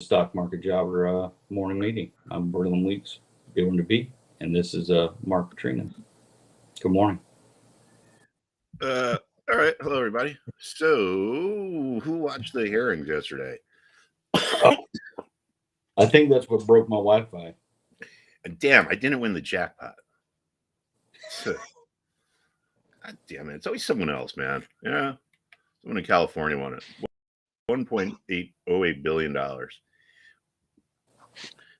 Stock Market Jobber morning meeting. I'm Berlin Weeks, going to be, and this is Mark Petrina. Good morning. Uh, all right. Hello, everybody. So, who watched the hearings yesterday? I think that's what broke my Wi-Fi. And damn, I didn't win the jackpot. God damn it. It's always someone else, man. Yeah. Someone in California won it. $1.808 billion.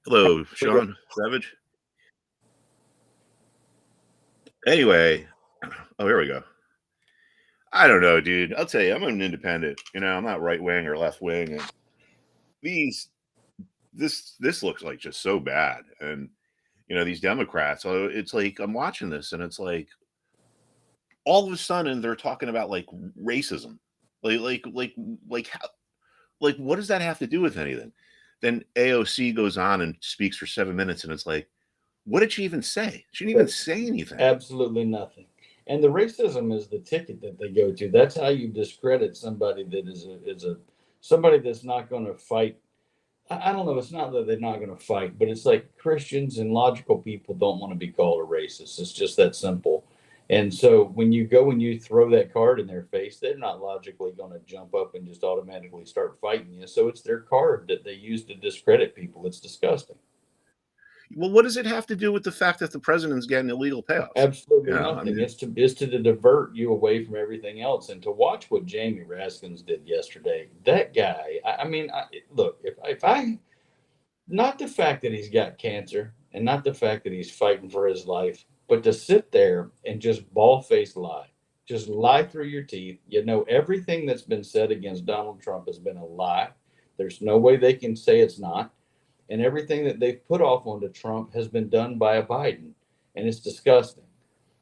Hello, Sean Savage. Anyway, oh, here we go. I don't know, dude. I'll tell you, I'm an independent. I'm not right wing or left wing. And these, this looks like just so bad. And these Democrats. So it's like I'm watching this, and it's like all of a sudden they're talking about like racism, like how, like what does that have to do with anything? Then AOC goes on and speaks for 7 minutes, and it's like, what did she even say? She didn't even say anything. Absolutely nothing. And the racism is the ticket that they go to. That's how you discredit somebody that is a somebody that's not going to fight. I don't know. It's not that they're not going to fight, but it's like Christians and logical people don't want to be called a racist. It's just that simple. And so when you go and you throw that card in their face, they're not logically going to jump up and just automatically start fighting you. So it's their card that they use to discredit people. It's disgusting. Well, what does it have to do with the fact that the president's getting illegal payoffs? Absolutely nothing. It's to divert you away from everything else, and to watch what Jamie Raskins did yesterday. That guy. Look, if I not the fact that he's got cancer, and not the fact that he's fighting for his life, but to sit there and just bald faced lie, just lie through your teeth. Everything that's been said against Donald Trump has been a lie. There's no way they can say it's not. And everything that they've put off onto Trump has been done by a Biden. And it's disgusting.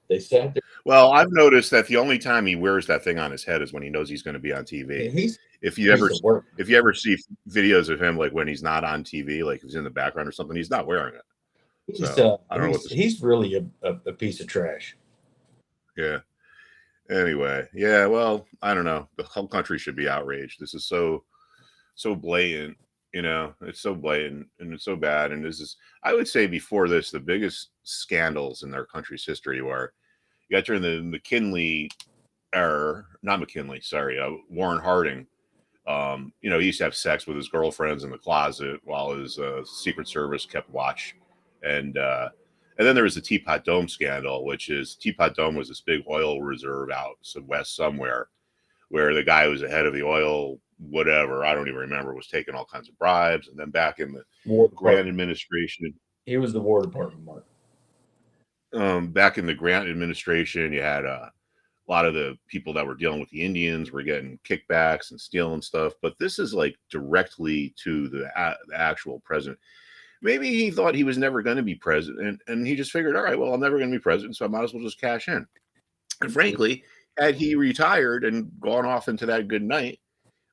They sat there. Well, I've noticed that the only time he wears that thing on his head is when he knows he's going to be on TV. If you ever see videos of him, like when he's not on TV, like he's in the background or something, he's not wearing it. I don't know what he's really a piece of trash. Yeah. Anyway, yeah. Well, I don't know. The whole country should be outraged. This is so blatant. It's so blatant and it's so bad. And this is, I would say, before this, the biggest scandals in their country's history were, you got during the McKinley era, not McKinley, sorry, Warren Harding. He used to have sex with his girlfriends in the closet while his Secret Service kept watch. And then there was the Teapot Dome scandal, which is Teapot Dome was this big oil reserve out west somewhere, where the guy who was the head of the oil, whatever, I don't even remember, was taking all kinds of bribes. And then back in the Grant administration, he was the War Department, Mark. Back in the Grant administration, you had a lot of the people that were dealing with the Indians were getting kickbacks and stealing stuff. But this is like directly to the actual president. Maybe he thought he was never going to be president, and he just figured, all right, well, I'm never going to be president, so I might as well just cash in. And frankly, had he retired and gone off into that good night,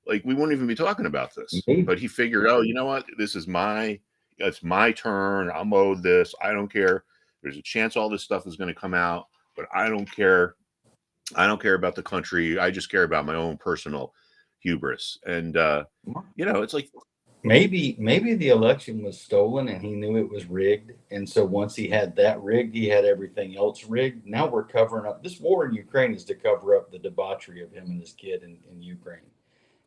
like, we wouldn't even be talking about this. But he figured, oh, you know what? It's my turn. I'm owed this. I don't care. There's a chance all this stuff is going to come out, but I don't care. I don't care about the country. I just care about my own personal hubris. And, it's like, maybe the election was stolen and he knew it was rigged. And so once he had that rigged, he had everything else rigged. Now we're covering up. This war in Ukraine is to cover up the debauchery of him and his kid in Ukraine.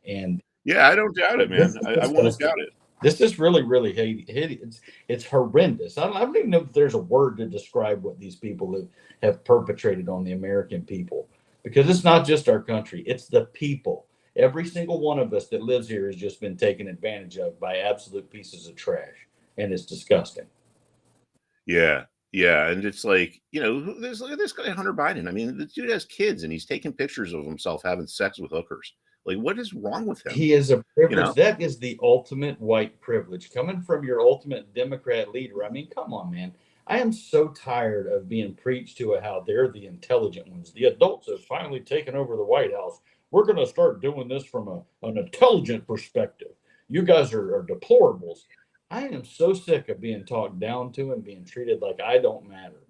And yeah, I don't doubt it, man. I won't doubt it. This is really, really hideous. It's horrendous. I don't even know if there's a word to describe what these people have perpetrated on the American people, because it's not just our country, it's the people. Every single one of us that lives here has just been taken advantage of by absolute pieces of trash, and it's disgusting. Yeah, and it's like, look at this guy, Hunter Biden. I mean, the dude has kids, and he's taking pictures of himself having sex with hookers. Like, what is wrong with him? He is a privilege. That is the ultimate white privilege coming from your ultimate Democrat leader. I mean, come on, man. I am so tired of being preached to how they're the intelligent ones. The adults have finally taken over the White House. We're going to start doing this from an intelligent perspective. You guys are deplorables. I am so sick of being talked down to and being treated like I don't matter.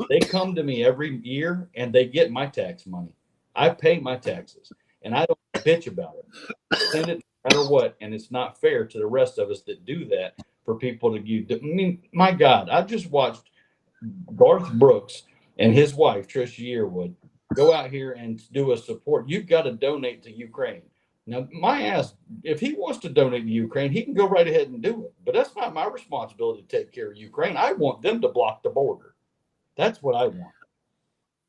They come to me every year and they get my tax money. I pay my taxes, and I don't bitch about it. Send it matter what, and it's not fair to the rest of us that do that for people to use. I mean, my God, I just watched Garth Brooks and his wife Trisha Yearwood go out here and do a support. You've got to donate to Ukraine. Now, my ass, if he wants to donate to Ukraine, he can go right ahead and do it. But that's not my responsibility to take care of Ukraine. I want them to block the border. That's what I want.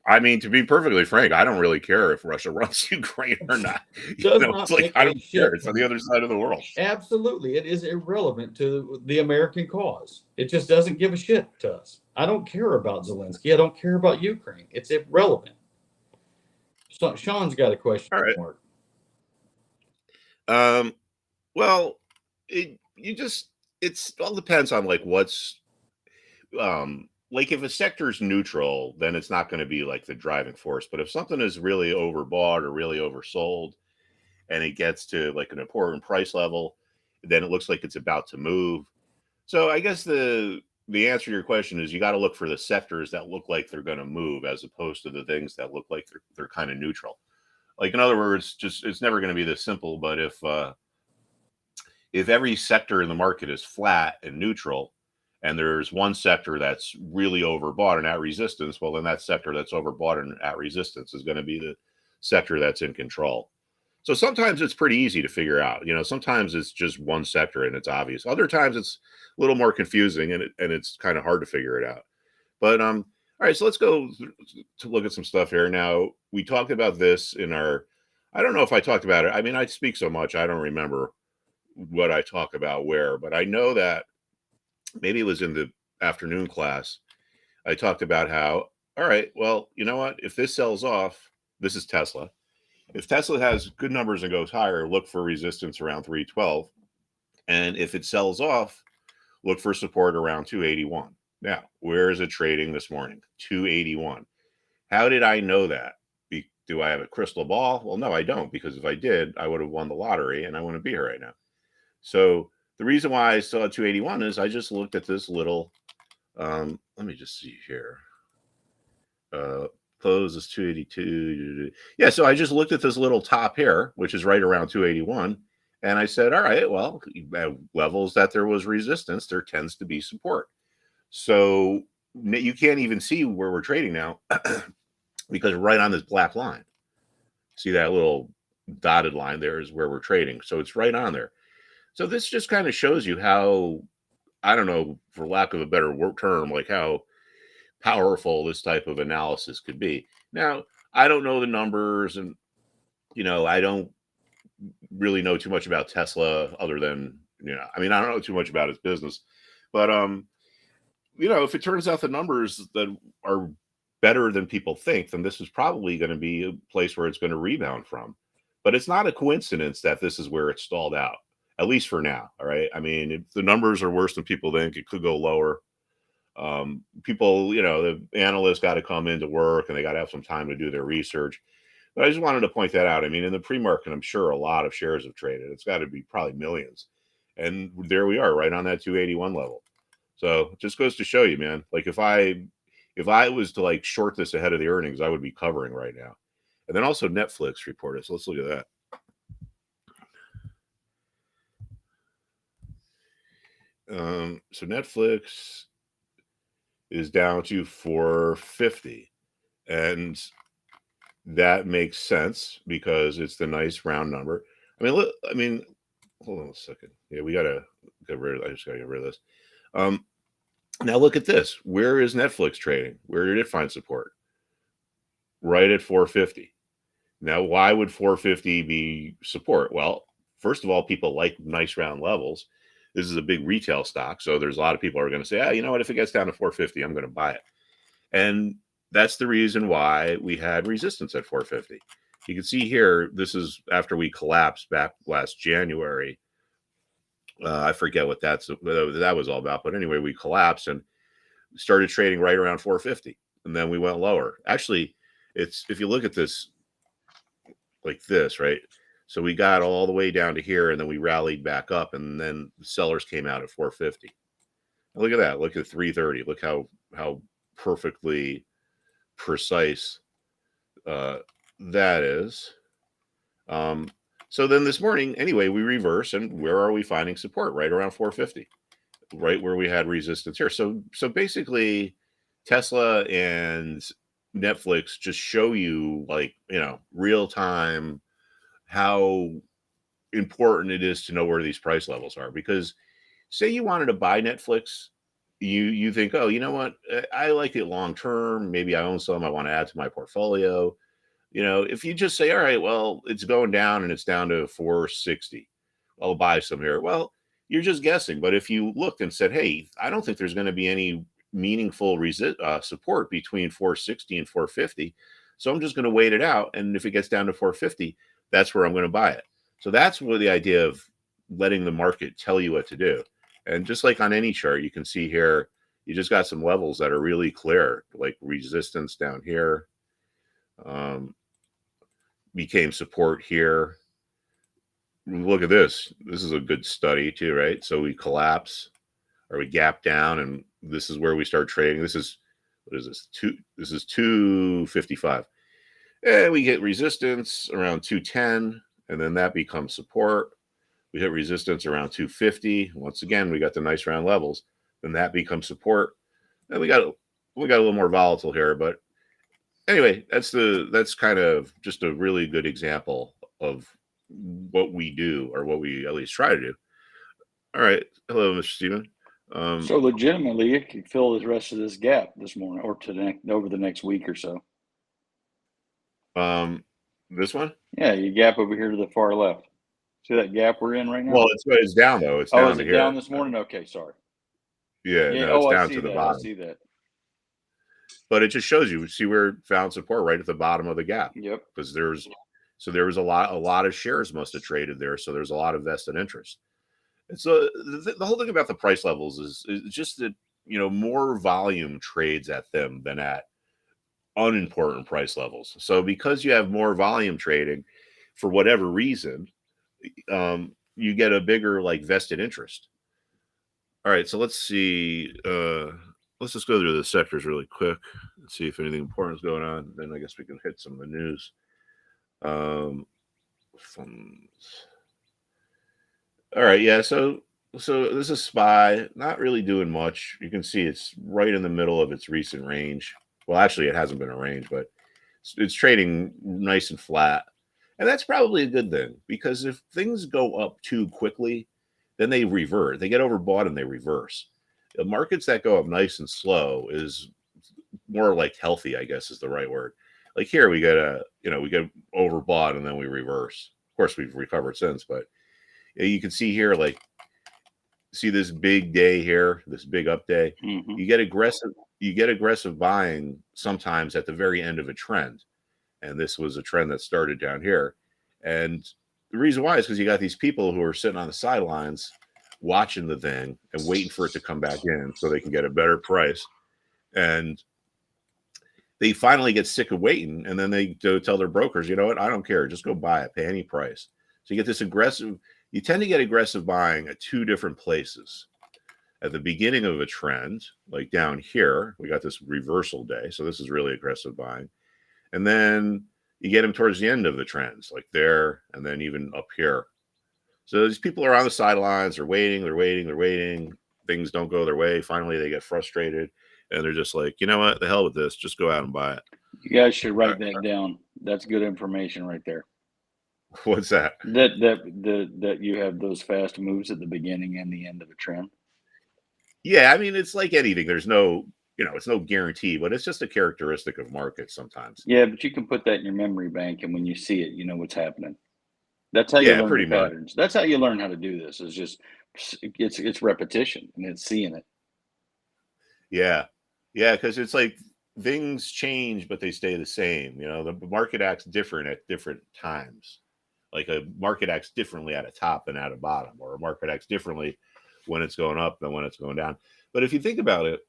I mean, to be perfectly frank, I don't really care if Russia runs Ukraine or not. It's like I don't care. It's on the other side of the world. Absolutely, it is irrelevant to the American cause. It just doesn't give a shit to us. I don't care about Zelensky. I don't care about Ukraine. It's irrelevant. So Sean's got a question. All right. Mark. Well, it all depends on like what's like if a sector is neutral, then it's not going to be like the driving force. But if something is really overbought or really oversold, and it gets to like an important price level, then it looks like it's about to move. So I guess the answer to your question is you got to look for the sectors that look like they're going to move, as opposed to the things that look like they're kind of neutral. Like in other words, just it's never going to be this simple. But if every sector in the market is flat and neutral, and there's one sector that's really overbought and at resistance, well, then that sector that's overbought and at resistance is going to be the sector that's in control. So sometimes it's pretty easy to figure out. Sometimes it's just one sector and it's obvious. Other times it's a little more confusing and it's kind of hard to figure it out. But all right, so let's go to look at some stuff here. Now, we talked about this in our, I don't know if I talked about it. I mean, I speak so much, I don't remember what I talk about where, but I know that maybe it was in the afternoon class. I talked about how, all right, well, you know what? If this sells off, this is Tesla. If Tesla has good numbers and goes higher, look for resistance around 312. And if it sells off, look for support around 281. Now, where is it trading this morning? 281. How did I know that? Do I have a crystal ball? Well, no, I don't, because if I did, I would have won the lottery and I wouldn't be here right now. So the reason why I saw 281 is I just looked at this little, let me just see here. Close is 282. Yeah, so I just looked at this little top here, which is right around 281. And I said, all right, well, levels that there was resistance, there tends to be support. So you can't even see where we're trading now because right on this black line. See that little dotted line there is where we're trading. So it's right on there. So this just kind of shows you how, I don't know, for lack of a better term, like how powerful this type of analysis could be. Now, I don't know the numbers and, I don't really know too much about Tesla other than, I mean, I don't know too much about its business, but, if it turns out the numbers that are better than people think, then this is probably going to be a place where it's going to rebound from. But it's not a coincidence that this is where it stalled out, at least for now. All right. I mean, if the numbers are worse than people think, it could go lower. People, the analysts got to come into work and they got to have some time to do their research. But I just wanted to point that out. I mean, in the pre-market, I'm sure a lot of shares have traded. It's got to be probably millions. And there we are, right on that 281 level. So it just goes to show you, man, like if I was to like short this ahead of the earnings, I would be covering right now. And then also Netflix reported. So let's look at that. So Netflix is down to 450, and that makes sense because it's the nice round number. I mean, hold on a second. Yeah, we gotta get rid of. I just gotta get rid of this. Now look at this. Where is Netflix trading? Where did it find support? Right at 450. Now, why would 450 be support? Well, first of all, people like nice round levels. This is a big retail stock, so there's a lot of people who are going to say, you know what, if it gets down to 450, I'm going to buy it. And that's the reason why we had resistance at 450. You can see here, this is after we collapsed back last January. I forget what that was all about, but anyway, we collapsed and started trading right around 450, and then we went lower. Actually, if you look at this like this, right? So we got all the way down to here, and then we rallied back up, and then the sellers came out at 450. Look at that. Look at 330. Look how perfectly precise that is. So then this morning, anyway, we reverse, and where are we finding support? Right around 450, right where we had resistance here. So basically, Tesla and Netflix just show you, like, real time, how important it is to know where these price levels are. Because say you wanted to buy Netflix, you think, oh, you know what, I like it long term. Maybe I own some. I want to add to my portfolio. If you just say, all right, well, it's going down and it's down to 460, I'll buy some here. Well, you're just guessing. But if you looked and said, hey, I don't think there's going to be any meaningful support between 460 and 450, so I'm just going to wait it out. And if it gets down to 450, that's where I'm going to buy it. So that's what the idea of letting the market tell you what to do. And just like on any chart, you can see here, you just got some levels that are really clear, like resistance down here. Became support here. Look at this. This is a good study too, right? So we collapse or we gap down, and this is where we start trading. This is, what is this? This is 255. And we get resistance around 210, and then that becomes support. We hit resistance around 250. Once again, we got the nice round levels. Then that becomes support. And we got a little more volatile here, but anyway, that's kind of just a really good example of what we do, or what we at least try to do. All right. Hello, Mr. Steven. So legitimately, it could fill the rest of this gap this morning, or over the next week or so. This one? Yeah, you gap over here to the far left. See that gap we're in right now? Well, it's down though. It's down is it here. down this morning? Okay, sorry. Yeah, no, it's down to the bottom. I see that. But it just shows you, see where it found support right at the bottom of the gap. Yep. Because there was a lot of shares must have traded there, so there's a lot of vested interest. And so the whole thing about the price levels is just that more volume trades at them than at unimportant price levels. So because you have more volume trading, for whatever reason, you get a bigger vested interest. All right, so let's see. Let's just go through the sectors really quick and see if anything important is going on. Then I guess we can hit some of the news. Funds. All right, yeah. So this is SPY, not really doing much. You can see it's right in the middle of its recent range. Well, actually, it hasn't been a range, but it's trading nice and flat. And that's probably a good thing, because if things go up too quickly, then they revert. They get overbought and they reverse. The markets that go up nice and slow is more like healthy, I guess is the right word. Like here, we get overbought and then we reverse. Of course, we've recovered since, but you can see here, see this big day here, this big up day. Mm-hmm. You get aggressive buying sometimes at the very end of a trend. And this was a trend that started down here. And the reason why is because you got these people who are sitting on the sidelines watching the thing and waiting for it to come back in so they can get a better price. And they finally get sick of waiting, and then they go tell their brokers, you know what, I don't care, just go buy it, pay any price. So you get this you tend to get aggressive buying at two different places. At the beginning of a trend, like down here, we got this reversal day. So this is really aggressive buying. And then you get them towards the end of the trends, like there, and then even up here. So these people are on the sidelines, they're waiting. Things don't go their way. Finally, they get frustrated, and they're just like, you know what, the hell with this, just go out and buy it. You guys should write that down. That's good information right there. What's that? That you have those fast moves at the beginning and the end of a trend. Yeah, I mean, it's like anything. There's no, it's no guarantee, but it's just a characteristic of markets sometimes. Yeah, but you can put that in your memory bank, and when you see it, you know what's happening. That's how you learn the patterns. That's how you learn how to do this. It's repetition, and it's seeing it. Yeah, because it's like things change, but they stay the same. The market acts different at different times. Like a market acts differently at a top than at a bottom, or a market acts differently when it's going up than when it's going down. But if you think about it,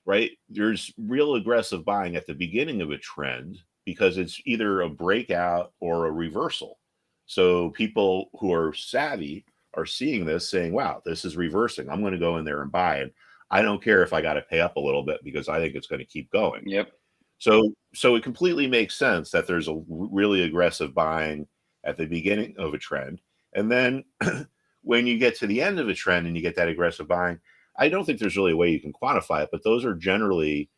right, there's real aggressive buying at the beginning of a trend because it's either a breakout or a reversal. So people who are savvy are seeing this, saying, wow, this is reversing. I'm going to go in there and buy it. I don't care if I got to pay up a little bit because I think it's going to keep going. Yep. So it completely makes sense that there's a really aggressive buying at the beginning of a trend. And then when you get to the end of a trend and you get that aggressive buying, I don't think there's really a way you can quantify it, but those are generally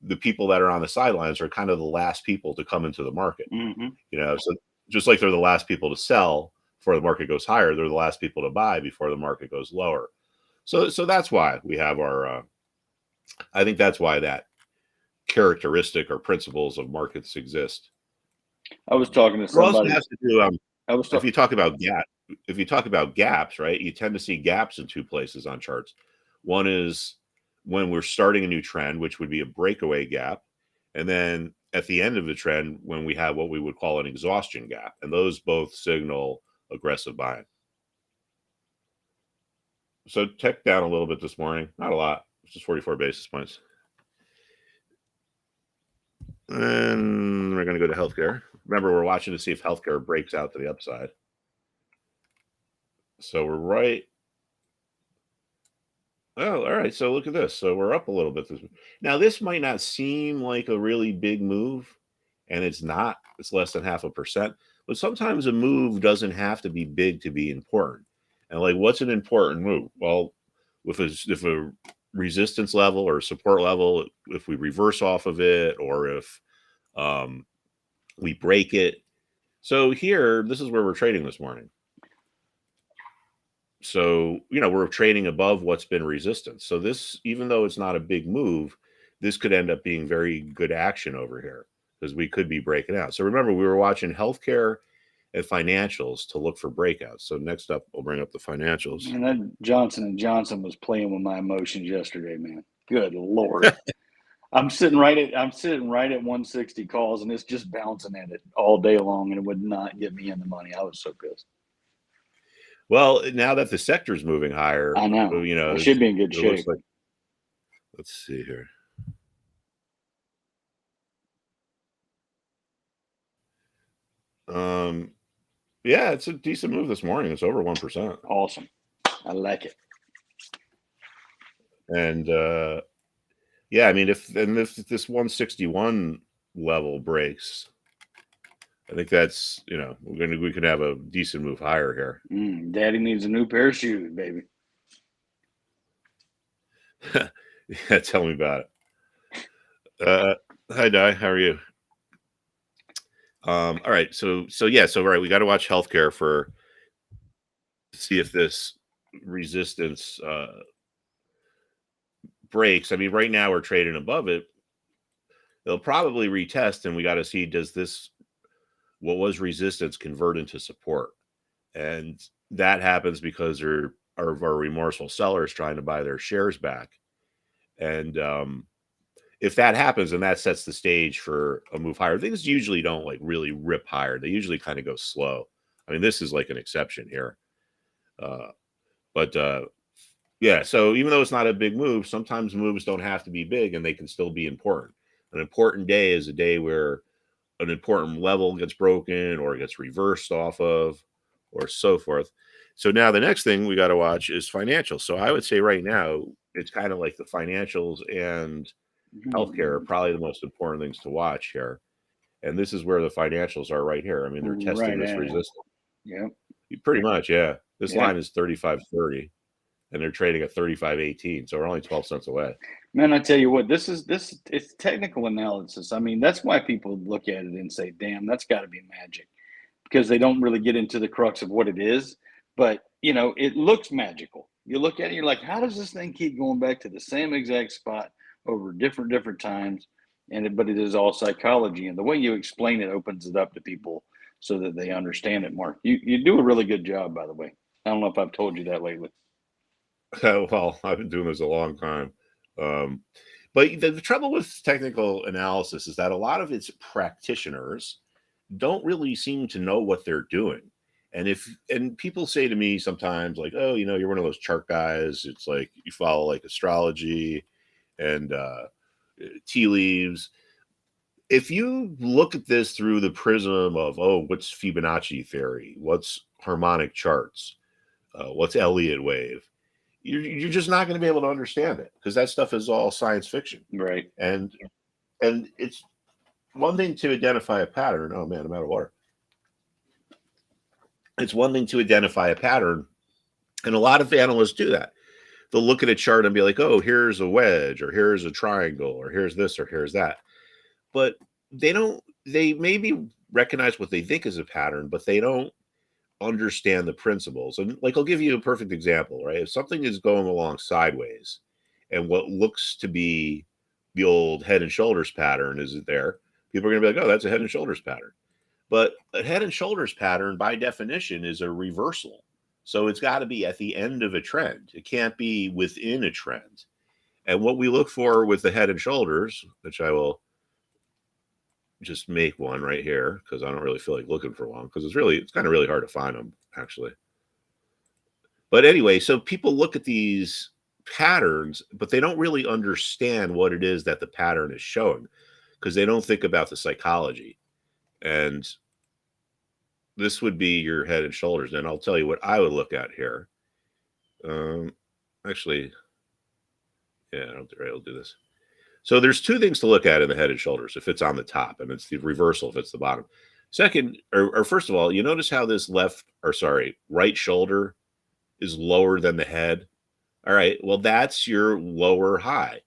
the people that are on the sidelines are kind of the last people to come into the market. So just like they're the last people to sell before the market goes higher, they're the last people to buy before the market goes lower. So that's why we have our, I think that's why that characteristic or principles of markets exist. I was talking to somebody. Has to do, if you talk about gaps, right, you tend to see gaps in two places on charts. One is when we're starting a new trend, which would be a breakaway gap. And then at the end of the trend, when we have what we would call an exhaustion gap. And those both signal aggressive buying. So tech down a little bit this morning. Not a lot. It's just 44 basis points. And we're going to go to healthcare. Remember, we're watching to see if healthcare breaks out to the upside. So we're right. Oh, all right. So look at this. So we're up a little bit. Now, this might not seem like a really big move, and it's not. It's less than 0.5%. But sometimes a move doesn't have to be big to be important. And like, what's an important move? Well, if a resistance level or support level, if we reverse off of it, or if we break it. So here, this is where we're trading this morning. So, we're trading above what's been resistance. So this, even though it's not a big move, this could end up being very good action over here because we could be breaking out. So remember, we were watching healthcare and financials to look for breakouts. So next up, we'll bring up the financials. And that Johnson & Johnson was playing with my emotions yesterday, man. Good Lord. I'm sitting right at 160 calls, and it's just bouncing at it all day long, and it would not get me in the money. I was so pissed. Well, now that the sector's moving higher, I know. It should be in good shape. Let's see here. Yeah, it's a decent move this morning. It's over 1%. Awesome. I like it. And yeah, I mean, if this 161 level breaks, I think that's, we could have a decent move higher here. Daddy needs a new pair of shoes, baby. Yeah, tell me about it. Hi, Di. How are you? All right. So right, we got to watch healthcare to see if this resistance breaks. I mean, right now we're trading above it. They'll probably retest, and we got to see, does this, what was resistance, convert into support? And that happens because there are remorseful sellers trying to buy their shares back. And if that happens, and that sets the stage for a move higher, things usually don't like really rip higher. They usually kind of go slow. I mean, this is like an exception here. Yeah, so even though it's not a big move, sometimes moves don't have to be big and they can still be important. An important day is a day where an important level gets broken or gets reversed off of, or so forth. So now the next thing we got to watch is financials. So I would say right now, it's kind of like the financials and healthcare are probably the most important things to watch here. And this is where the financials are right here. I mean, they're testing this resistance. Yeah. Pretty much, yeah. This line is 35.30. And they're trading at 35.18, so we're only 12 cents away. Man, I tell you what, it's technical analysis. I mean, that's why people look at it and say, damn, that's got to be magic, because they don't really get into the crux of what it is. But, it looks magical. You look at it, you're like, how does this thing keep going back to the same exact spot over different times? But it is all psychology. And the way you explain it opens it up to people so that they understand it, Mark. You do a really good job, by the way. I don't know if I've told you that lately. Well, I've been doing this a long time. But the trouble with technical analysis is that a lot of its practitioners don't really seem to know what they're doing. And people say to me sometimes, like, oh, you're one of those chart guys. It's like you follow like astrology and tea leaves. If you look at this through the prism of, what's Fibonacci theory? What's harmonic charts? What's Elliott wave? You're just not going to be able to understand it, because that stuff is all science fiction. Right. And it's one thing to identify a pattern. Oh man, I'm out of water. It's one thing to identify a pattern, and a lot of analysts do that. They'll look at a chart and be like, oh, here's a wedge, or here's a triangle, or here's this, or here's that. But they maybe recognize what they think is a pattern, but they don't understand the principles. And like, I'll give you a perfect example, right? If something is going along sideways and what looks to be the old head and shoulders pattern is there, people are going to be like, oh, that's a head and shoulders pattern. But a head and shoulders pattern, by definition, is a reversal. So it's got to be at the end of a trend. It can't be within a trend. And what we look for with the head and shoulders, which I will just make one right here because I don't really feel like looking for one because it's kind of really hard to find them actually. But anyway, so people look at these patterns, but they don't really understand what it is that the pattern is showing because they don't think about the psychology. And this would be your head and shoulders. And I'll tell you what I would look at here. Actually, yeah, I'll do this. So there's two things to look at in the head and shoulders if it's on the top, and it's the reversal if it's the bottom. Second, or first of all, you notice how this right shoulder is lower than the head. All right, well, that's your lower high.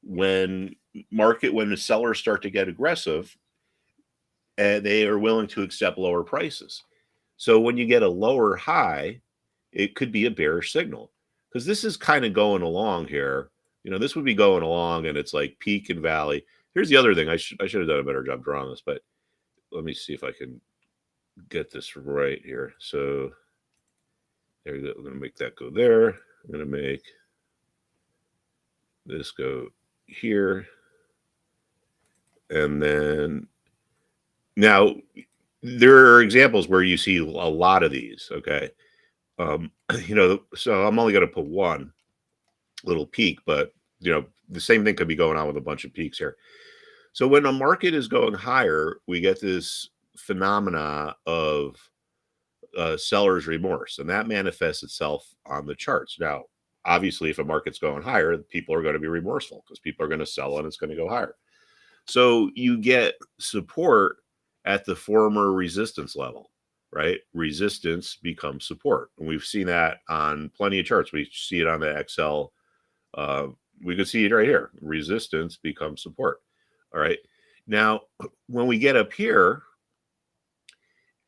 When the sellers start to get aggressive, and they are willing to accept lower prices. So when you get a lower high, it could be a bearish signal because this is kind of going along here. This would be going along and it's like peak and valley. Here's the other thing. I should have done a better job drawing this, but let me see if I can get this right here. So there you go. I'm going to make that go there. I'm going to make this go here. And then now there are examples where you see a lot of these. Okay. So I'm only going to put one little peak, but the same thing could be going on with a bunch of peaks here. So when a market is going higher, we get this phenomena of seller's remorse, and that manifests itself on the charts. Now, obviously, if a market's going higher, people are going to be remorseful because people are going to sell and it's going to go higher. So you get support at the former resistance level, right? Resistance becomes support. And we've seen that on plenty of charts. We see it on the Excel. We could see it right here. Resistance becomes support. All right. Now, when we get up here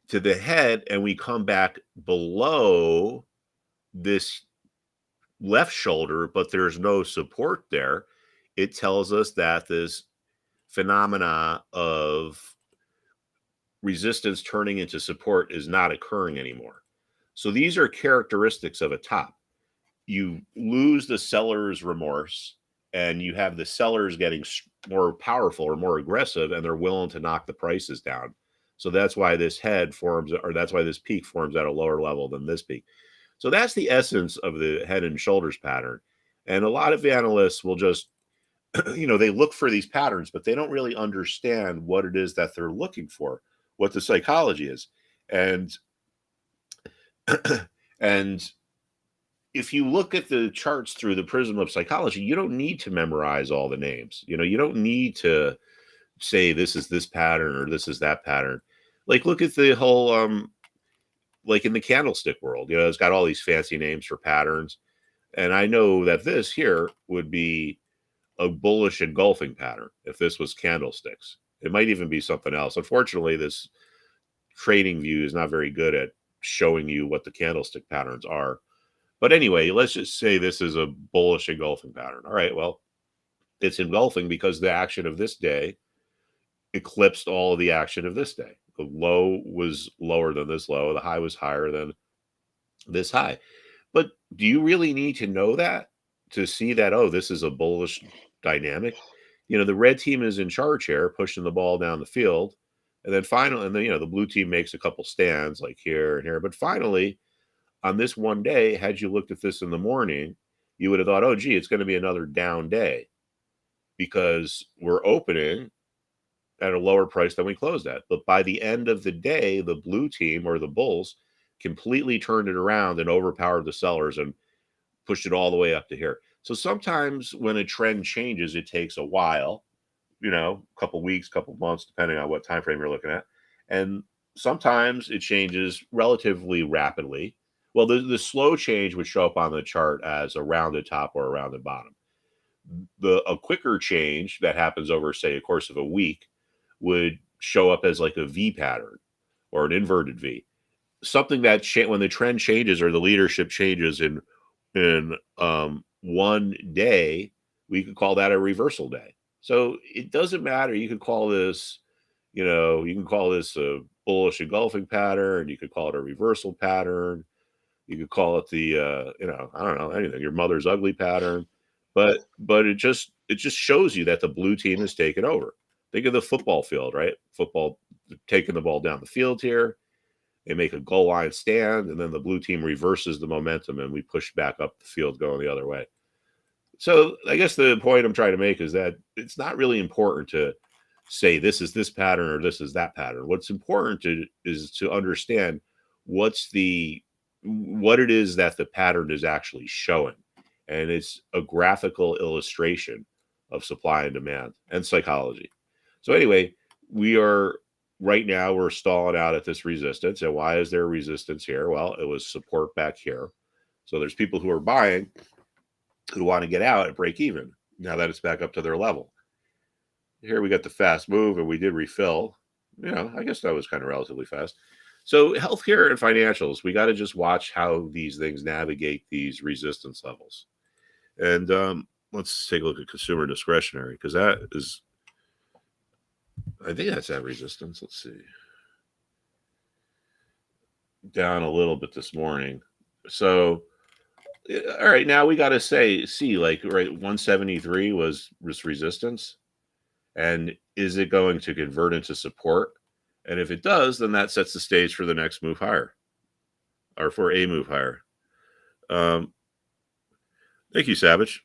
to the head and we come back below this left shoulder, but there's no support there, it tells us that this phenomena of resistance turning into support is not occurring anymore. So these are characteristics of a top. You lose the seller's remorse and you have the sellers getting more powerful or more aggressive, and they're willing to knock the prices down. So that's why this head forms, or that's why this peak forms at a lower level than this peak. So that's the essence of the head and shoulders pattern. And a lot of analysts will just, they look for these patterns, but they don't really understand what it is that they're looking for, what the psychology is. And if you look at the charts through the prism of psychology, you don't need to memorize all the names. You don't need to say this is this pattern or this is that pattern. Like, look at the whole, like in the candlestick world, it's got all these fancy names for patterns. And I know that this here would be a bullish engulfing pattern if this was candlesticks. It might even be something else. Unfortunately, this trading view is not very good at showing you what the candlestick patterns are. But anyway, let's just say this is a bullish engulfing pattern. All right, well, it's engulfing because the action of this day eclipsed all of the action of this day. The low was lower than this low. The high was higher than this high. But do you really need to know that to see that, oh, this is a bullish dynamic? The red team is in charge here, pushing the ball down the field. And then finally, the blue team makes a couple stands like here and here. But finally, on this one day, had you looked at this in the morning, you would have thought, oh, gee, it's going to be another down day because we're opening at a lower price than we closed at. But by the end of the day, the blue team or the bulls completely turned it around and overpowered the sellers and pushed it all the way up to here. So sometimes when a trend changes, it takes a while, a couple weeks, couple months, depending on what time frame you're looking at. And sometimes it changes relatively rapidly. Well, the slow change would show up on the chart as a rounded top or a rounded bottom. A quicker change that happens over, say, a course of a week would show up as like a V pattern or an inverted V. Something that when the trend changes or the leadership changes in one day, we could call that a reversal day. So it doesn't matter. You could call this, you can call this a bullish engulfing pattern. You could call it a reversal pattern. You could call it the, I don't know, anything, your mother's ugly pattern. But it just shows you that the blue team has taken over. Think of the football field, right? Football taking the ball down the field here. They make a goal line stand, and then the blue team reverses the momentum, and we push back up the field going the other way. So I guess the point I'm trying to make is that it's not really important to say this is this pattern or this is that pattern. What's important is to understand what it is that the pattern is actually showing. And it's a graphical illustration of supply and demand and psychology. So anyway, right now we're stalling out at this resistance. And why is there resistance here? Well, it was support back here. So there's people who are buying who want to get out at break even now that it's back up to their level. Here we got the fast move and we did refill. I guess that was kind of relatively fast. So healthcare and financials, we got to just watch how these things navigate these resistance levels. And let's take a look at consumer discretionary, because I think that's at resistance. Let's see. Down a little bit this morning. So, all right, now we got to see like, right, 173 was resistance. And is it going to convert into support? And if it does, then that sets the stage for the next move higher, or for a move higher. Thank you, Savage.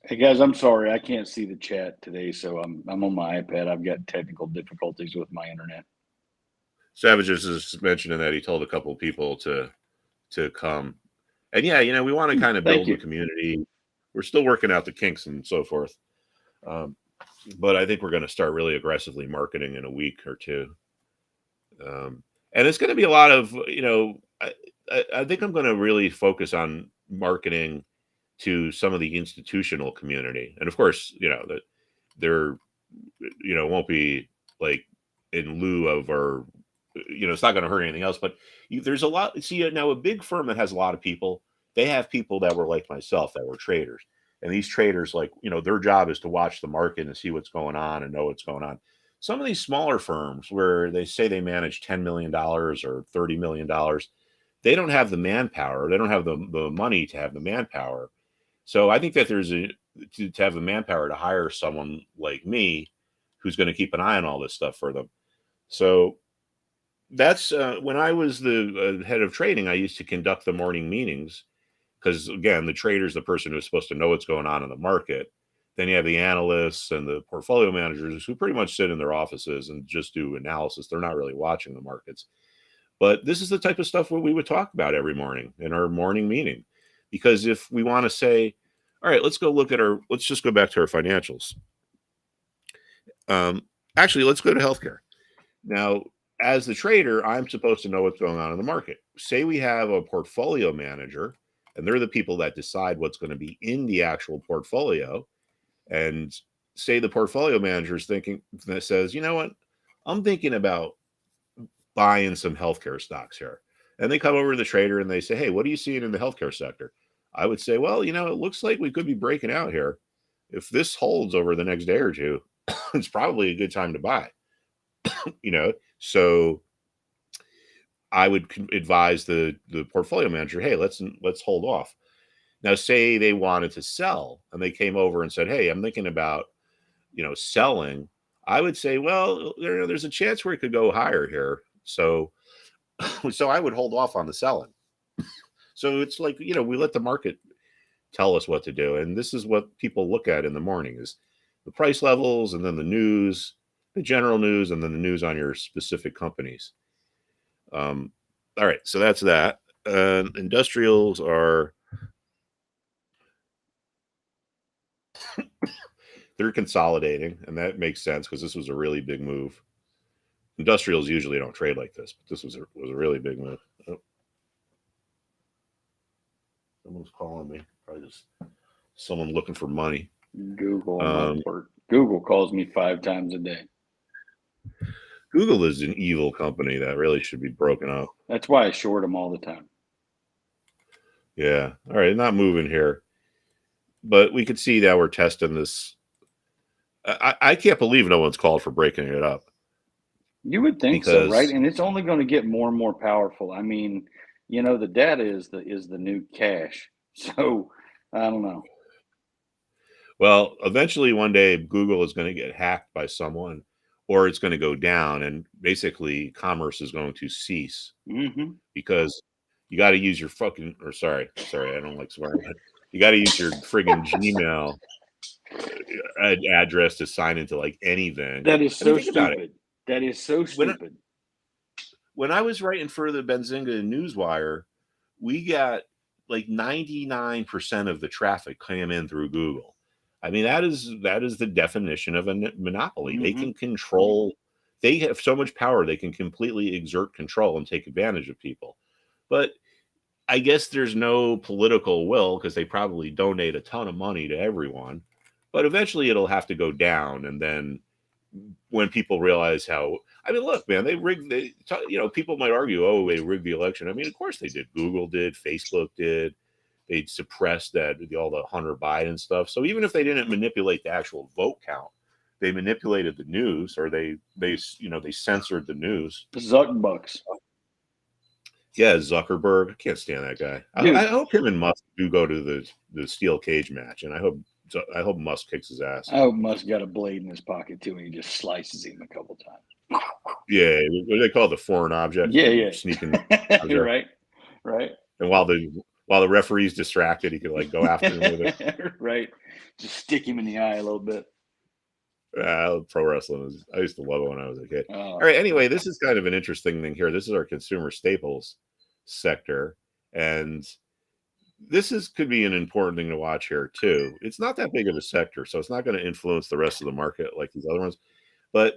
Hey guys, I'm sorry I can't see the chat today, so I'm on my iPad. I've got technical difficulties with my internet. Savage is just mentioning that he told a couple of people to come, and yeah, we want to kind of build the community. We're still working out the kinks and so forth, but I think we're going to start really aggressively marketing in a week or two, and it's going to be a lot of I think I'm going to really focus on marketing to some of the institutional community. And of course, that there, won't be like in lieu of, or, it's not going to hurt anything else, but there's a lot. See, now a big firm that has a lot of people, they have people that were like myself, that were traders. And these traders, like, their job is to watch the market and see what's going on and know what's going on. Some of these smaller firms where they say they manage $10 million or $30 million, they don't have the manpower. They don't have the money to have the manpower. So I think that there's to have the manpower to hire someone like me who's going to keep an eye on all this stuff for them. So that's when I was the head of trading, I used to conduct the morning meetings, because again, the trader's the person who's supposed to know what's going on in the market. Then you have the analysts and the portfolio managers who pretty much sit in their offices and just do analysis. They're not really watching the markets. But this is the type of stuff what we would talk about every morning in our morning meeting. Because if we want to say, all right, let's just go back to our financials. Actually, let's go to healthcare. Now, as the trader, I'm supposed to know what's going on in the market. Say we have a portfolio manager, and they're the people that decide what's going to be in the actual portfolio. And say the portfolio manager is thinking, that says, you know what, I'm thinking about buying some healthcare stocks here. And they come over to the trader and they say, hey, what are you seeing in the healthcare sector? I would say, well, it looks like we could be breaking out here. If this holds over the next day or two, it's probably a good time to buy. So I would advise the portfolio manager, hey, let's hold off. Now, say they wanted to sell and they came over and said, hey, I'm thinking about, selling. I would say, well, there's a chance where it could go higher here. So I would hold off on the selling. So it's like, we let the market tell us what to do. And this is what people look at in the morning, is the price levels, and then the news, the general news, and then the news on your specific companies. All right. So that's that. Industrials are, they're consolidating, and that makes sense because this was a really big move. Industrials usually don't trade like this, but this was a really big move. Oh, someone's calling me. Probably just someone looking for money. Google Google calls me 5 times a day. Google is an evil company that really should be broken up. That's why I short them all the time. Yeah. All right. Not moving here, but we could see that we're testing this. I can't believe no one's called for breaking it up. You would think so, right? And it's only going to get more and more powerful. I mean, the data is the new cash. So I don't know. Well, eventually one day Google is going to get hacked by someone, or it's going to go down, and basically commerce is going to cease because you got to use your fucking, or sorry, I don't like swearing. You got to use your friggin' Gmail address to sign into like anything. That is so stupid. That is so stupid. When I was writing for the Benzinga Newswire, we got like 99% of the traffic came in through Google. I mean, that is the definition of a monopoly. They can control. They have so much power. They can completely exert control and take advantage of people. But I guess there's no political will because they probably donate a ton of money to everyone. But eventually it'll have to go down. And then when people realize how, I mean, look, man, people might argue, oh, they rigged the election. I mean, of course they did. Google did. Facebook did. They suppressed all the Hunter Biden stuff. So even if they didn't manipulate the actual vote count, they manipulated the news, or they censored the news. Zuckbucks. Yeah, Zuckerberg. I can't stand that guy. I hope him and Musk do go to the steel cage match, and I hope Musk kicks his ass. I hope Musk got a blade in his pocket too, and he just slices him a couple times. Yeah, what do they call it? The foreign object. Yeah. Sneaking. Right. And while the referee's distracted, he could like go after him with it. Right. Just stick him in the eye a little bit. Pro wrestling I used to love it when I was a kid. All right. Anyway, this is kind of an interesting thing here. This is our consumer staples sector, and this could be an important thing to watch here too. It's not that big of a sector, so it's not going to influence the rest of the market like these other ones. But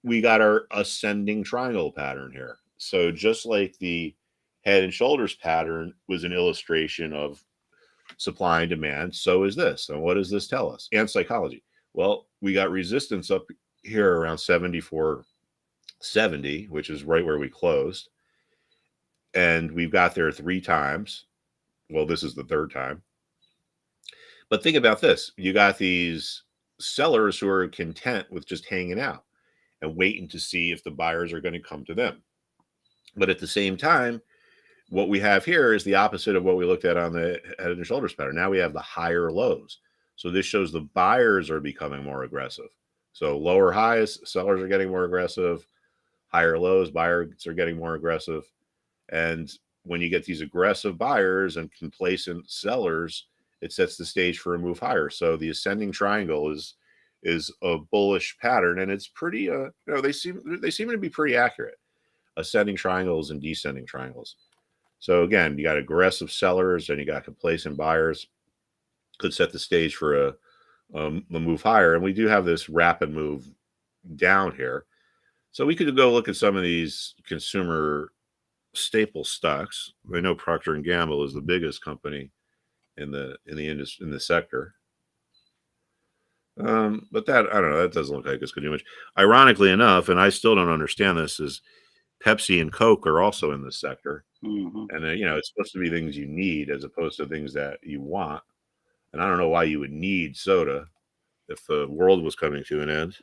we got our ascending triangle pattern here. So just like the Head and Shoulders pattern was an illustration of supply and demand, so is this. And what does this tell us? And psychology. Well, we got resistance up here around 74.70, which is right where we closed. And we've got there 3 times. Well, this is the 3rd time. But think about this. You got these sellers who are content with just hanging out and waiting to see if the buyers are going to come to them. But at the same time, what we have here is the opposite of what we looked at on the Head and Shoulders pattern. Now we have the higher lows. So this shows the buyers are becoming more aggressive. So lower highs, sellers are getting more aggressive. Higher lows, buyers are getting more aggressive. And when you get these aggressive buyers and complacent sellers, it sets the stage for a move higher. So the ascending triangle is a bullish pattern, and it's pretty they seem to be pretty accurate. Ascending triangles and descending triangles. So again, you got aggressive sellers and you got complacent buyers. Could set the stage for a move higher. And we do have this rapid move down here. So we could go look at some of these consumer staple stocks. I know Procter and Gamble is the biggest company in the industry, in the sector. But that, I don't know, that doesn't look like it's going to do much. Ironically enough, and I still don't understand this, is Pepsi and Coke are also in this sector. And it's supposed to be things you need as opposed to things that you want. And I don't know why you would need soda if the world was coming to an end.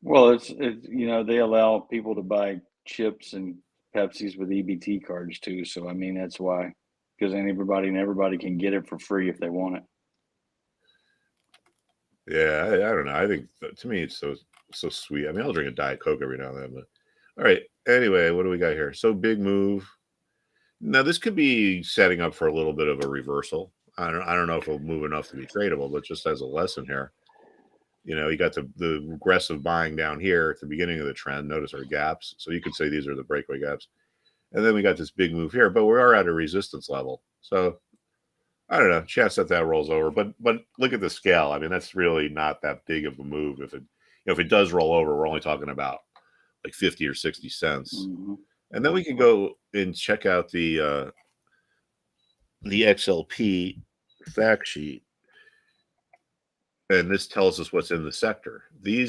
Well, it's they allow people to buy chips and Pepsis with EBT cards too. So I mean that's why, because everybody can get it for free if they want it. Yeah, I don't know. I think to me it's so sweet. I mean, I'll drink a Diet Coke every now and then. But all right. Anyway, what do we got here? So big move. Now this could be setting up for a little bit of a reversal. I don't know if it'll move enough to be tradable, but just as a lesson here, you got the aggressive buying down here at the beginning of the trend. Notice our gaps. So you could say these are the breakaway gaps. And then we got this big move here, but we are at a resistance level. So I don't know, chance that rolls over. But look at the scale. I mean, that's really not that big of a move. If it does roll over, we're only talking about like 50 or 60 cents. Mm-hmm. And then we can go and check out the XLP fact sheet. And this tells us what's in the sector. The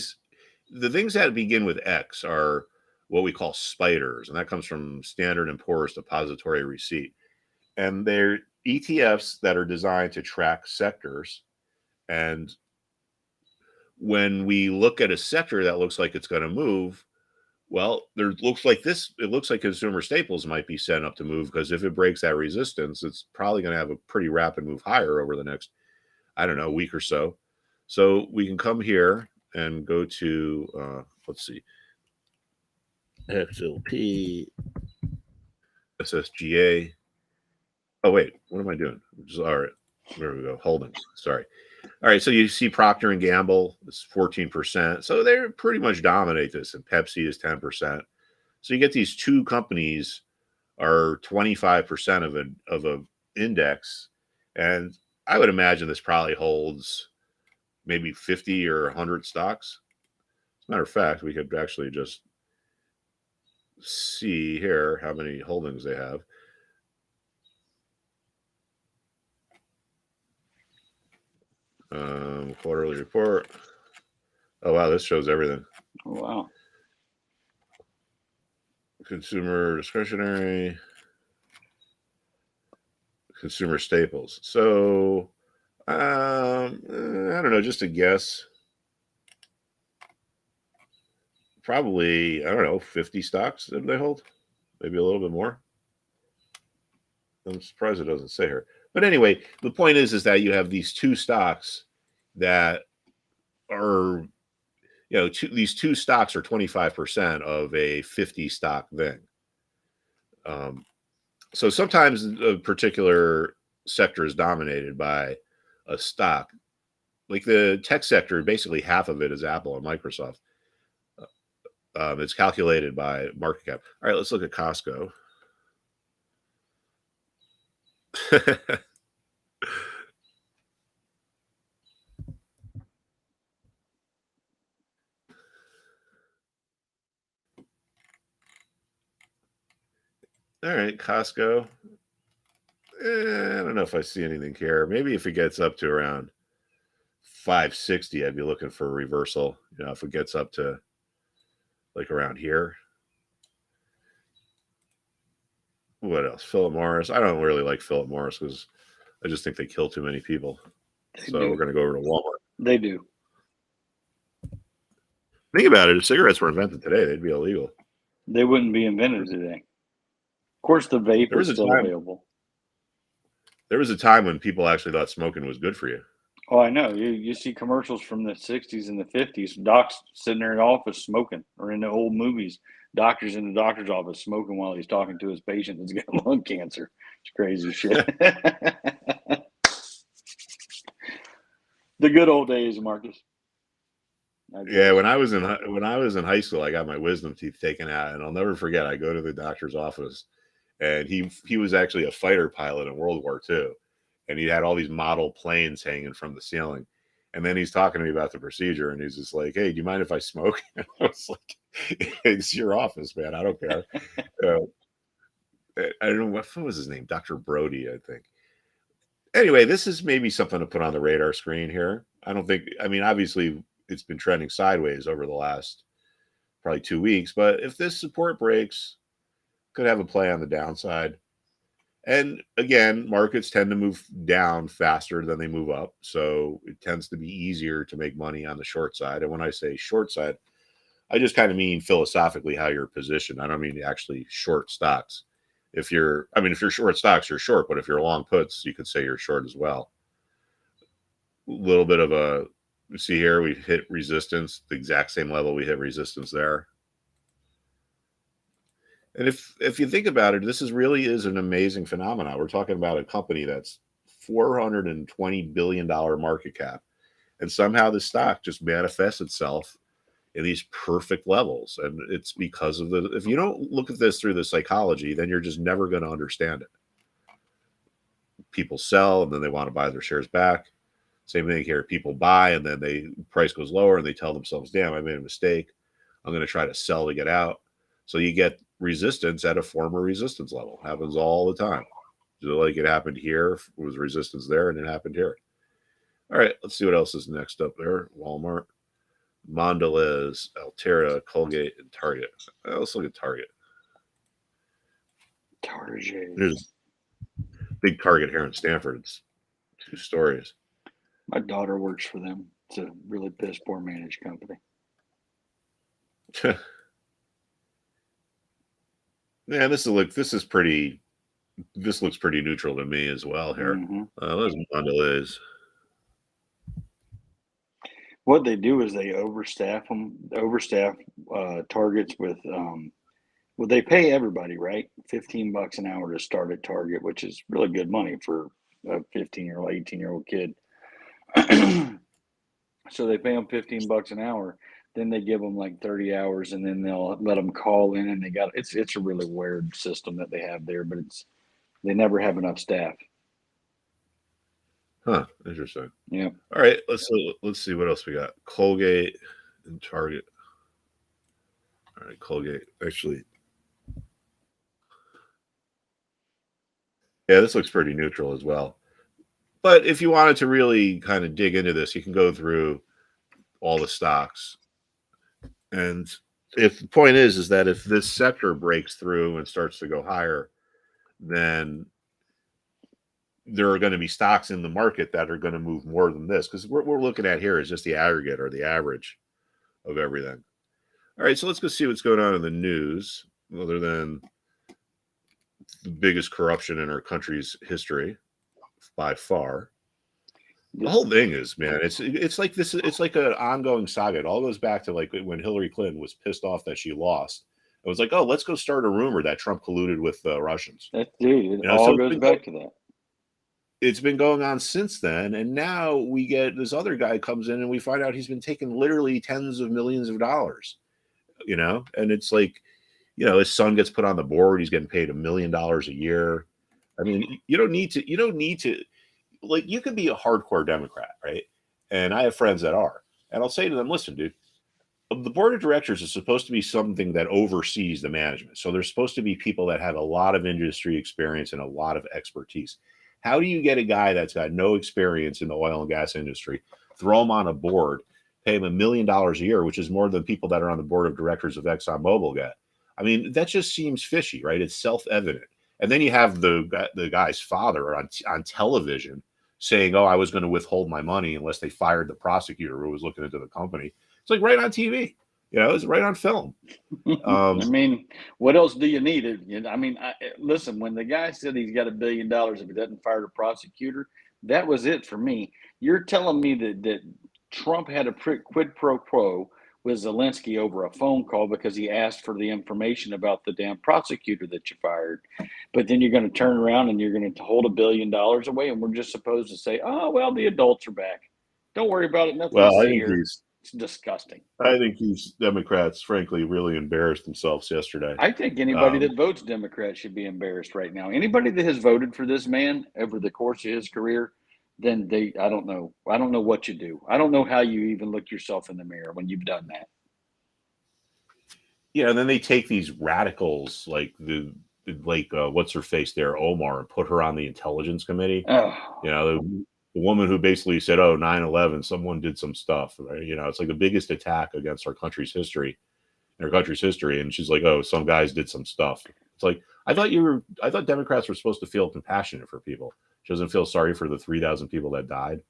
things that begin with X are what we call spiders, and that comes from Standard & Poor's Depository Receipt. And they're ETFs that are designed to track sectors. And when we look at a sector that looks like it's going to move, well, it looks like consumer staples might be set up to move, because if it breaks that resistance, it's probably going to have a pretty rapid move higher over the next, I don't know, week or so. So we can come here and go to, let's see, XLP, SSGA. Oh, wait, what am I doing? All right, there we go, holdings, sorry. All right, so you see Procter & Gamble is 14%. So they pretty much dominate this, and Pepsi is 10%. So you get these two companies are 25% of a index, and I would imagine this probably holds maybe 50 or 100 stocks. As a matter of fact, we could actually just see here how many holdings they have. Quarterly report. Oh, wow, this shows everything. Oh, wow. Consumer discretionary, consumer staples. So, I don't know, just a guess. Probably, I don't know, 50 stocks that they hold, maybe a little bit more. I'm surprised it doesn't say here. But anyway, the point is that you have these two stocks that are, these two stocks are 25% of a 50 stock thing. So sometimes a particular sector is dominated by a stock. Like the tech sector, basically half of it is Apple and Microsoft. It's calculated by market cap. All right, let's look at Costco. All right, Costco. I don't know if I see anything here. Maybe if it gets up to around 560, I'd be looking for a reversal. If it gets up to like around here. What else? Philip Morris. I don't really like Philip Morris because I just think they kill too many people. We're going to go over to Walmart. They do. Think about it. If cigarettes were invented today, they'd be illegal. They wouldn't be invented today. Of course, the vape is still available. There was a time when people actually thought smoking was good for you. Oh, I know. You see commercials from the 60s and the 50s. Docs sitting there in the office smoking, or in the old movies, doctors in the doctor's office smoking while he's talking to his patient that's got lung cancer. It's crazy shit. The good old days, Marcus. Yeah, when I was in high school, I got my wisdom teeth taken out, and I'll never forget. I go to the doctor's office, and he was actually a fighter pilot in World War II, and he had all these model planes hanging from the ceiling. And then he's talking to me about the procedure, and he's just like, "Hey, do you mind if I smoke?" And I was like, "It's your office, man. I don't care." I don't know what was his name, Dr. Brody, I think. Anyway, this is maybe something to put on the radar screen here. Obviously it's been trending sideways over the last probably 2 weeks, but if this support breaks, could have a play on the downside. And again, markets tend to move down faster than they move up, so it tends to be easier to make money on the short side. And when I say short side, I just kind of mean philosophically how you're positioned. I don't mean actually short stocks. If you're short stocks, you're short, but if you're long puts, you could say you're short as well. A little bit of a, see here, we hit resistance, the exact same level we hit resistance there. And if you think about it, this really is an amazing phenomenon. We're talking about a company that's $420 billion market cap, and somehow the stock just manifests itself in these perfect levels. And it's because of if you don't look at this through the psychology, then you're just never going to understand it. People sell and then they want to buy their shares back. Same thing here. People buy and then price goes lower and they tell themselves, damn, I made a mistake. I'm going to try to sell to get out. So you get resistance at a former resistance level. Happens all the time. So like it happened here, was resistance there, and it happened here. All right, let's see what else is next up there. Walmart, Mondelez, Altera, Colgate, and Target. Let's look at Target. Target. There's a big Target here in Stanford. It's 2 stories. My daughter works for them. It's a really piss poor managed company. Yeah, this looks pretty neutral to me as well here. There's Mondelez. What they do is they overstaff Targets with well, they pay everybody, right? $15 an hour to start at Target, which is really good money for a 15-year-old, 18-year-old kid. So they pay them $15 an hour. Then they give them like 30 hours, and then they'll let them call in. And it's a really weird system that they have there, but they never have enough staff. Huh, interesting. Yeah. All right, let's see what else we got. Colgate and Target. All right, Colgate. Actually, yeah, this looks pretty neutral as well. But if you wanted to really kind of dig into this, you can go through all the stocks. And if the point is that if this sector breaks through and starts to go higher, then there are going to be stocks in the market that are going to move more than this, because what we're looking at here is just the aggregate or the average of everything. All right, so let's go see what's going on in the news, other than the biggest corruption in our country's history by far. The whole thing is, man, it's like this. It's like an ongoing saga. It all goes back to like when Hillary Clinton was pissed off that she lost. It was like, oh, let's go start a rumor that Trump colluded with the Russians. It all goes back to that. It's been going on since then, and now we get this other guy comes in, and we find out he's been taking literally tens of millions of dollars. And it's like, his son gets put on the board. He's getting paid $1 million a year. I mean, you don't need to. Like, you could be a hardcore Democrat, right? And I have friends that are. And I'll say to them, listen, dude, the board of directors is supposed to be something that oversees the management. So there's supposed to be people that have a lot of industry experience and a lot of expertise. How do you get a guy that's got no experience in the oil and gas industry, throw him on a board, pay him $1 million a year, which is more than people that are on the board of directors of ExxonMobil get? I mean, that just seems fishy, right? It's self-evident. And then you have the guy's father on television saying, oh, I was going to withhold my money unless they fired the prosecutor who was looking into the company. It's like right on TV. It's right on film. I mean, what else do you need? I mean, listen, when the guy said he's got $1 billion if he doesn't fire the prosecutor, that was it for me. You're telling me that Trump had a quid pro quo with Zelensky over a phone call because he asked for the information about the damn prosecutor that you fired. But then you're going to turn around and you're going to hold $1 billion away, and we're just supposed to say, oh, well, the adults are back. Don't worry about it. Nothing to see here. It's disgusting. I think these Democrats, frankly, really embarrassed themselves yesterday. I think anybody that votes Democrat should be embarrassed right now. Anybody that has voted for this man over the course of his career, then I don't know. I don't know what you do. I don't know how you even look yourself in the mirror when you've done that. Yeah, and then they take these radicals like what's her face there, Omar, and put her on the intelligence committee. Oh. The woman who basically said, oh, 9/11, someone did some stuff. Right? It's like the biggest attack against our country's history. And she's like, oh, some guys did some stuff. It's like, I thought Democrats were supposed to feel compassionate for people. She doesn't feel sorry for the 3,000 people that died.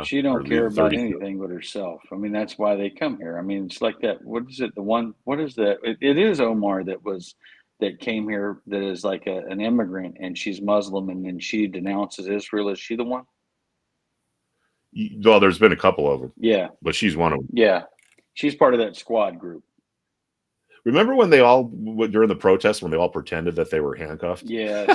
She don't care about anything but herself. I mean, that's why they come here. I mean, it's like that. What is it? What is that? It is Omar that came here that is like an immigrant, and she's Muslim, and then she denounces Israel. Is she the one? Well, there's been a couple of them. Yeah. But she's one of them. Yeah. She's part of that squad group. Remember when they all, during the protests, when they all pretended that they were handcuffed? Yeah.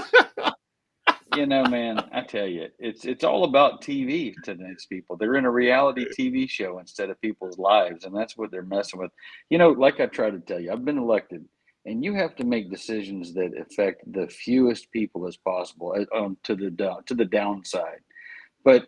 Man, I tell you, it's all about TV to these people. They're in a reality TV show instead of people's lives, and that's what they're messing with. Like I try to tell you, I've been elected, and you have to make decisions that affect the fewest people as possible to the downside. But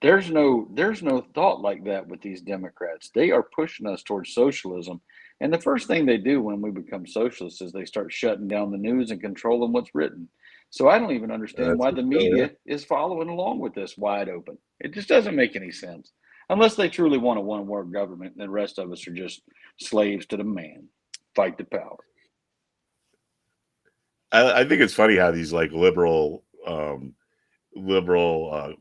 There's no thought like that with these Democrats. They are pushing us towards socialism. And the first thing they do when we become socialists is they start shutting down the news and controlling what's written. So I don't even understand That's why for the sure, yeah. media is following along with this wide open. It just doesn't make any sense. Unless they truly want a one world government and the rest of us are just slaves to the man. Fight the power. I think it's funny how these like liberal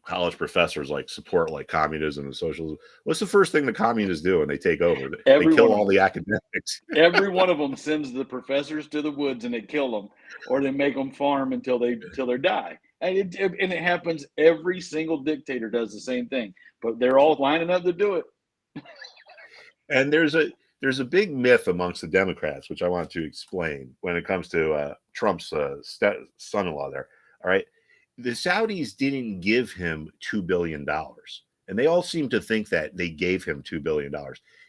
college professors like support like communism and socialism. What's the first thing the communists do when they take over? They Every kill one of all them. the academics. Every one of them sends the professors to the woods and they kill them, or they make them farm until they die. And it happens. Every single dictator does the same thing, but they're all lining up to do it. And there's a big myth amongst the Democrats, which I want to explain when it comes to Trump's son-in-law there. All right. The Saudis didn't give him $2 billion. And they all seem to think that they gave him $2 billion.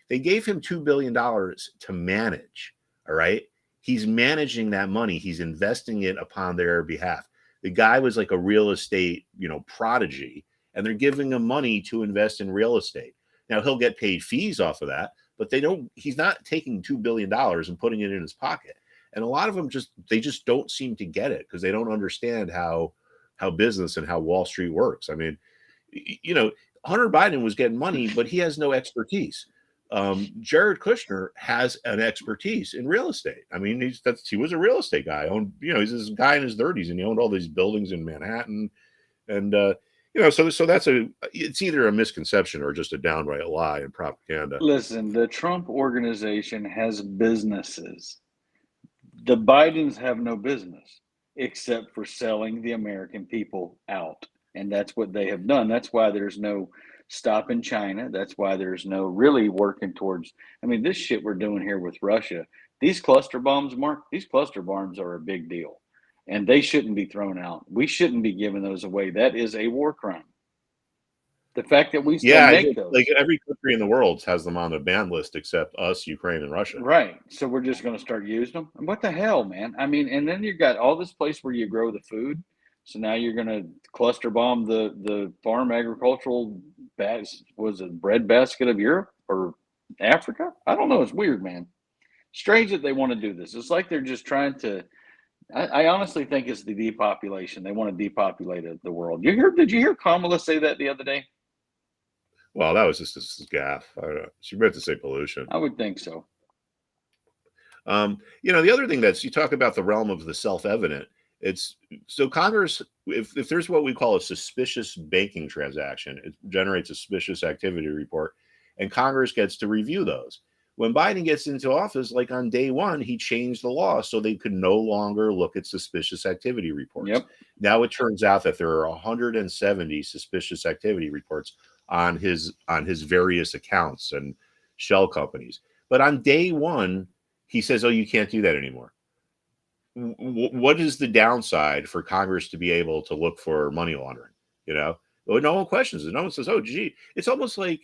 They gave him $2 billion to manage. All right. He's managing that money. He's investing it upon their behalf. The guy was like a real estate, prodigy, and they're giving him money to invest in real estate. Now he'll get paid fees off of that, but he's not taking $2 billion and putting it in his pocket. And a lot of them just don't seem to get it because they don't understand how business and how Wall Street works. I mean, Hunter Biden was getting money, but he has no expertise. Jared Kushner has an expertise in real estate. I mean, he was a real estate guy. He's this guy in his 30s, and he owned all these buildings in Manhattan, and so it's either a misconception or just a downright lie and propaganda. Listen, the Trump organization has businesses. The Bidens have no business except for selling the American people out. And that's what they have done. That's why there's no stopping China. That's why there's no really working towards, this shit we're doing here with Russia. These cluster bombs, Mark, are a big deal. And they shouldn't be thrown out. We shouldn't be giving those away. That is a war crime. The fact that we still make those. Like every country in the world has them on the ban list except us, Ukraine, and Russia. Right. So we're just going to start using them. And what the hell, man? And then you've got all this place where you grow the food. So now you're going to cluster bomb the farm agricultural bread basket of Europe or Africa? I don't know. It's weird, man. Strange that they want to do this. It's like they're just trying to. I honestly think it's the depopulation. They want to depopulate the world. Did you hear Kamala say that the other day? Well, that was just a gaffe. She meant to say pollution. I would think so. The other thing you talk about the realm of the self-evident. It's so Congress, if there's what we call a suspicious banking transaction, it generates a suspicious activity report, and Congress gets to review those. When Biden gets into office, like on day one, he changed the law so they could no longer look at suspicious activity reports. Yep. Now it turns out that there are 170 suspicious activity reports on his various accounts and shell companies. But on day one, he says, "Oh, you can't do that anymore." What is the downside for Congress to be able to look for money laundering? Well, no one questions it. No one says, "Oh, gee." It's almost like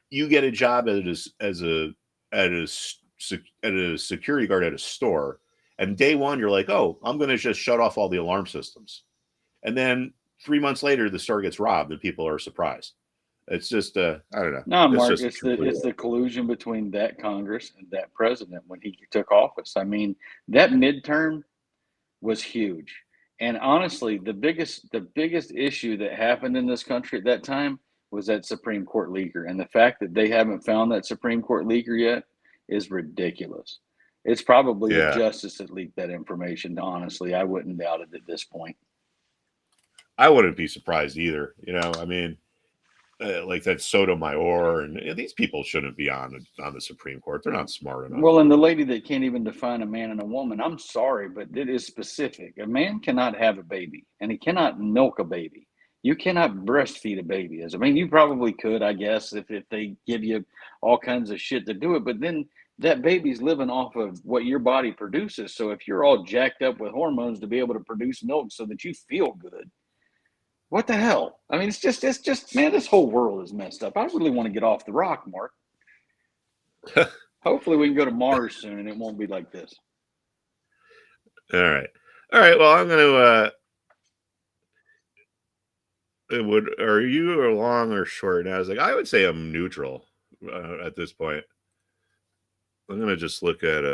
you get a job as a security guard at a store, and day one you're like, "Oh, I'm going to just shut off all the alarm systems," and then 3 months later the store gets robbed and people are surprised. It's just I don't know. No, Mark, it's the collusion between that Congress and that president when he took office. That midterm was huge. And honestly, the biggest issue that happened in this country at that time was that Supreme Court leaker. And the fact that they haven't found that Supreme Court leaker yet is ridiculous. It's probably the justice that leaked that information. Honestly, I wouldn't doubt it at this point. I wouldn't be surprised either. Like that Sotomayor, and these people shouldn't be on the Supreme Court. They're not smart enough. Well, and the lady that can't even define a man and a woman, I'm sorry, but it is specific. A man cannot have a baby, and he cannot milk a baby. You cannot breastfeed a baby. You probably could, I guess, if they give you all kinds of shit to do it. But then that baby's living off of what your body produces. So if you're all jacked up with hormones to be able to produce milk so that you feel good, what the hell? It's just, man, this whole world is messed up. I really want to get off the rock, Mark. Hopefully we can go to Mars soon and it won't be like this. All right. Well, I'm going to Are you a long or short Nasdaq? I would say I'm neutral at this point. I'm gonna just look at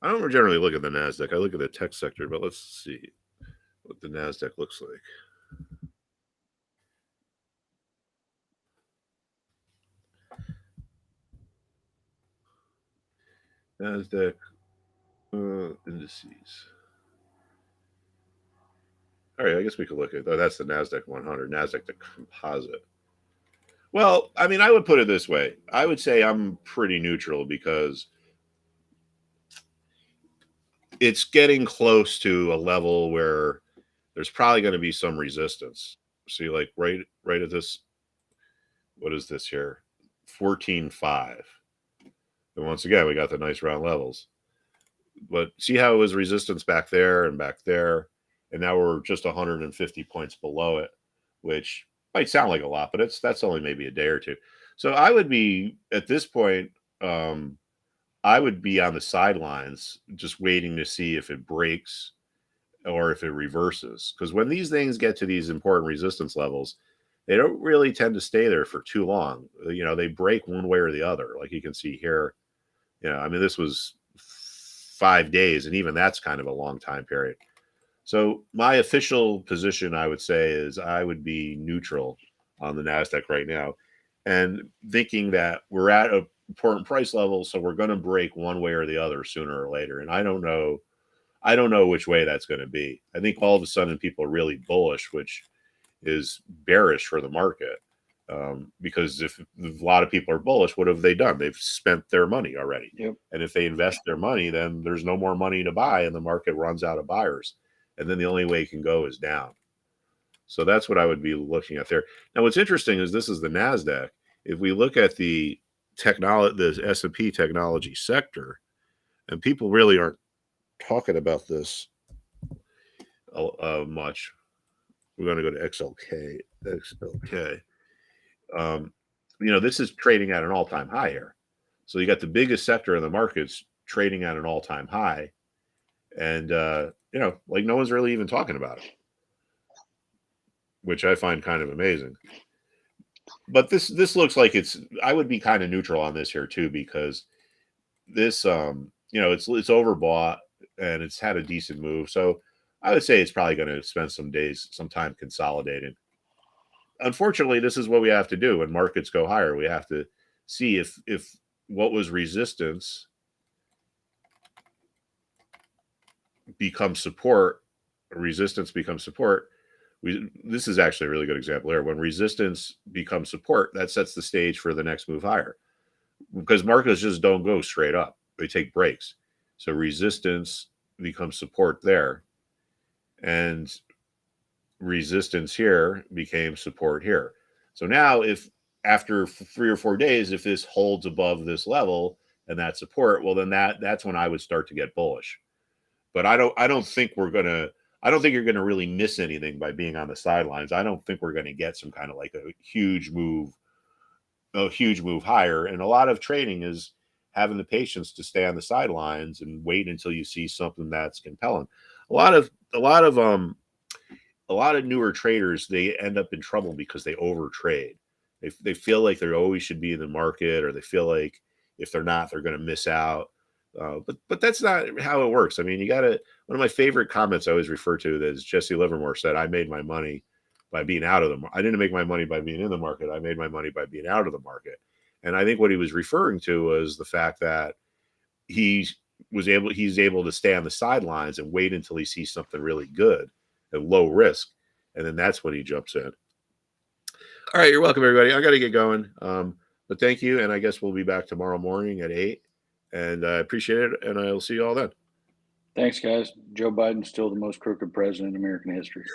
I don't generally look at the Nasdaq. I look at the tech sector, but let's see what the Nasdaq looks like. Nasdaq indices. All right, I guess we could look at that's the Nasdaq 100, Nasdaq the composite. Well, I mean, I would put it this way. I would say I'm pretty neutral because it's getting close to a level where there's probably going to be some resistance. See, like right at this, what is this here? 14.5. And once again, we got the nice round levels. But see how it was resistance back there and back there. And now we're just 150 points below it, which might sound like a lot, but that's only maybe a day or two. So I would be at this point, I would be on the sidelines just waiting to see if it breaks or if it reverses. Because when these things get to these important resistance levels, they don't really tend to stay there for too long. You know, they break one way or the other. Like you can see here, you know, I mean, this was 5 days, and even that's kind of a long time period. So my official position, I would say, is I would be neutral on the NASDAQ right now and thinking that we're at an important price level, so we're going to break one way or the other sooner or later. And I don't know which way that's going to be. I think all of a sudden people are really bullish, which is bearish for the market. Because if a lot of people are bullish, what have they done? They've spent their money already. Yep. And if they invest their money, then there's no more money to buy and the market runs out of buyers. And then the only way it can go is down. So that's what I would be looking at there. Now, what's interesting is this is the NASDAQ. If we look at the S&P technology sector, and people really aren't talking about this much. We're going to go to XLK. You know, this is trading at an all-time high here. So you got the biggest sector in the markets trading at an all-time high. And, you know, like no one's really even talking about it, which I find kind of amazing. But this looks like I would be kind of neutral on this here too, because this, you know, it's overbought and it's had a decent move. So I would say it's probably going to spend some time consolidating. Unfortunately, this is what we have to do when markets go higher. We have to see if what was resistance becomes support, resistance becomes support. This is actually a really good example here. When resistance becomes support, that sets the stage for the next move higher, because markets just don't go straight up. They take breaks. So resistance becomes support there, and resistance here became support here. So now if after 3 or 4 days, if this holds above this level and that support, well, then that's when I would start to get bullish. But I don't think you're going to really miss anything by being on the sidelines. I don't think we're going to get some kind of like a huge move higher. And a lot of trading is having the patience to stay on the sidelines and wait until you see something that's compelling. A lot of newer traders, they end up in trouble because they overtrade. They feel like they always should be in the market, or they feel like if they're not, they're going to miss out. But that's not how it works. I mean, one of my favorite comments I always refer to is Jesse Livermore said, "I made my money by being out of the market. I didn't make my money by being in the market. I made my money by being out of the market." And I think what he was referring to was the fact that he's able to stay on the sidelines and wait until he sees something really good at low risk. And then that's when he jumps in. All right. You're welcome, everybody. I got to get going. But thank you. And I guess we'll be back tomorrow morning at 8. And I appreciate it. And I'll see you all then. Thanks, guys. Joe Biden's still the most crooked president in American history.